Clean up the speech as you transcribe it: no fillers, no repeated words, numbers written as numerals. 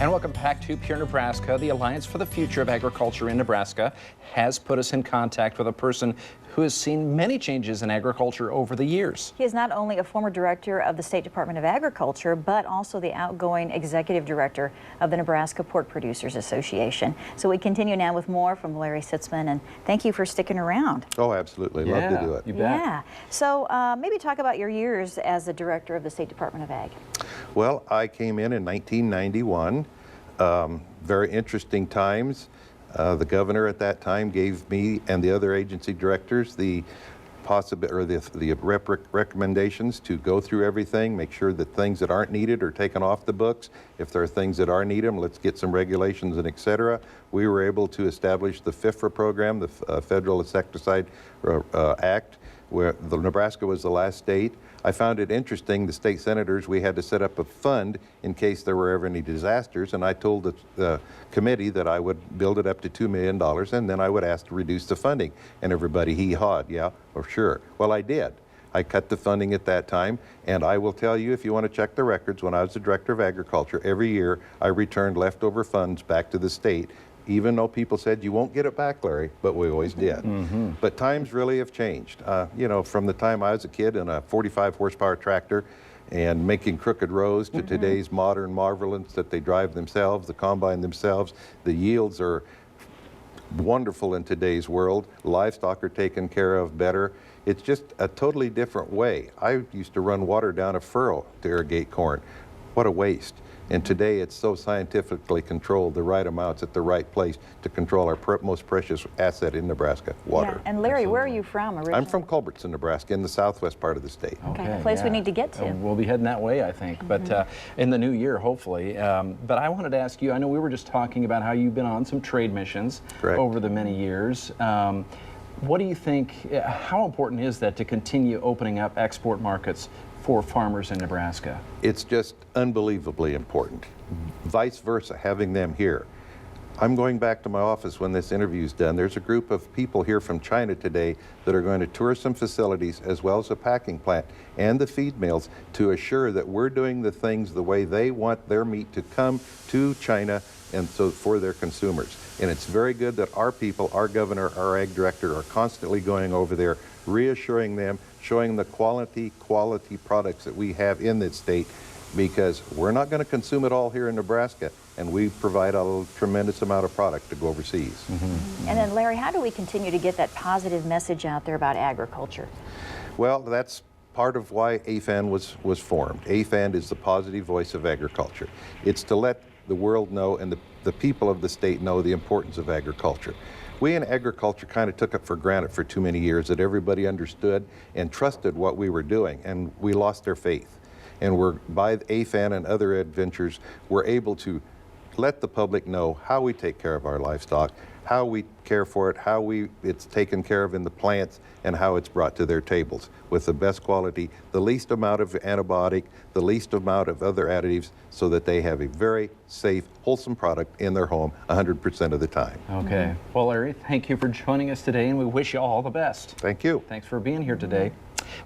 And welcome back to Pure Nebraska. The Alliance for the Future of Agriculture in Nebraska has put us in contact with a person who has seen many changes in agriculture over the years. He is not only a former director of the State Department of Agriculture, but also the outgoing executive director of the Nebraska Pork Producers Association. So we continue now with more from Larry Sitzman, and thank you for sticking around. Oh, absolutely. Love to do it. You bet. Yeah. So maybe talk about your years as the director of the State Department of Ag. Well, I came in 1991. Very interesting times. The governor at that time gave me and the other agency directors the recommendations to go through everything, make sure that things that aren't needed are taken off the books. If there are things that are needed, let's get some regulations and et cetera. We were able to establish the FIFRA program, the Federal Insecticide Act, where Nebraska was the last state. I found it interesting, the state senators, we had to set up a fund in case there were ever any disasters, and I told the committee that I would build it up to $2 million, and then I would ask to reduce the funding. And everybody hee-hawed, yeah, or sure. Well, I did. I cut the funding at that time, and I will tell you, if you want to check the records, when I was the Director of Agriculture, every year I returned leftover funds back to the state, even though people said, you won't get it back, Larry, but we always did. But times really have changed. You know, from the time I was a kid in a 45 horsepower tractor and making crooked rows to today's modern marvelance that they drive themselves, the combine themselves, the yields are wonderful in today's world. Livestock are taken care of better. It's just a totally different way. I used to run water down a furrow to irrigate corn. What a waste. And today it's so scientifically controlled, the right amounts at the right place to control our most precious asset in Nebraska, water. Yeah. And Larry, where are you from originally? I'm from Culbertson, Nebraska, in the southwest part of the state. Okay, a place we need to get to. We'll be heading that way, I think, but in the new year, hopefully. But I wanted to ask you, I know we were just talking about how you've been on some trade missions over the many years. What do you think, how important is that to continue opening up export markets for farmers in Nebraska? It's just unbelievably important. Vice versa, having them here. I'm going back to my office when this interview's done. There's a group of people here from China today that are going to tour some facilities as well as a packing plant and the feed mills to assure that we're doing the things the way they want their meat to come to China and so for their consumers. And it's very good that our people, our governor, our ag director are constantly going over there, reassuring them, showing the quality products that we have in this state, because we're not going to consume it all here in Nebraska, and we provide a tremendous amount of product to go overseas. And then Larry, how do we continue to get that positive message out there about agriculture? Well, that's part of why AFAN was formed. AFAN is the positive voice of agriculture. It's to let the world know and the people of the state know the importance of agriculture. We in agriculture kind of took it for granted for too many years that everybody understood and trusted what we were doing, and we lost their faith. And by AFAN and other adventures, we're able to let the public know how we take care of our livestock, how we care for it, how it's taken care of in the plants, and how it's brought to their tables with the best quality, the least amount of antibiotic, the least amount of other additives, so that they have a very safe, wholesome product in their home 100% of the time. Okay. Well, Larry, thank you for joining us today, and we wish you all the best. Thank you. Thanks for being here today.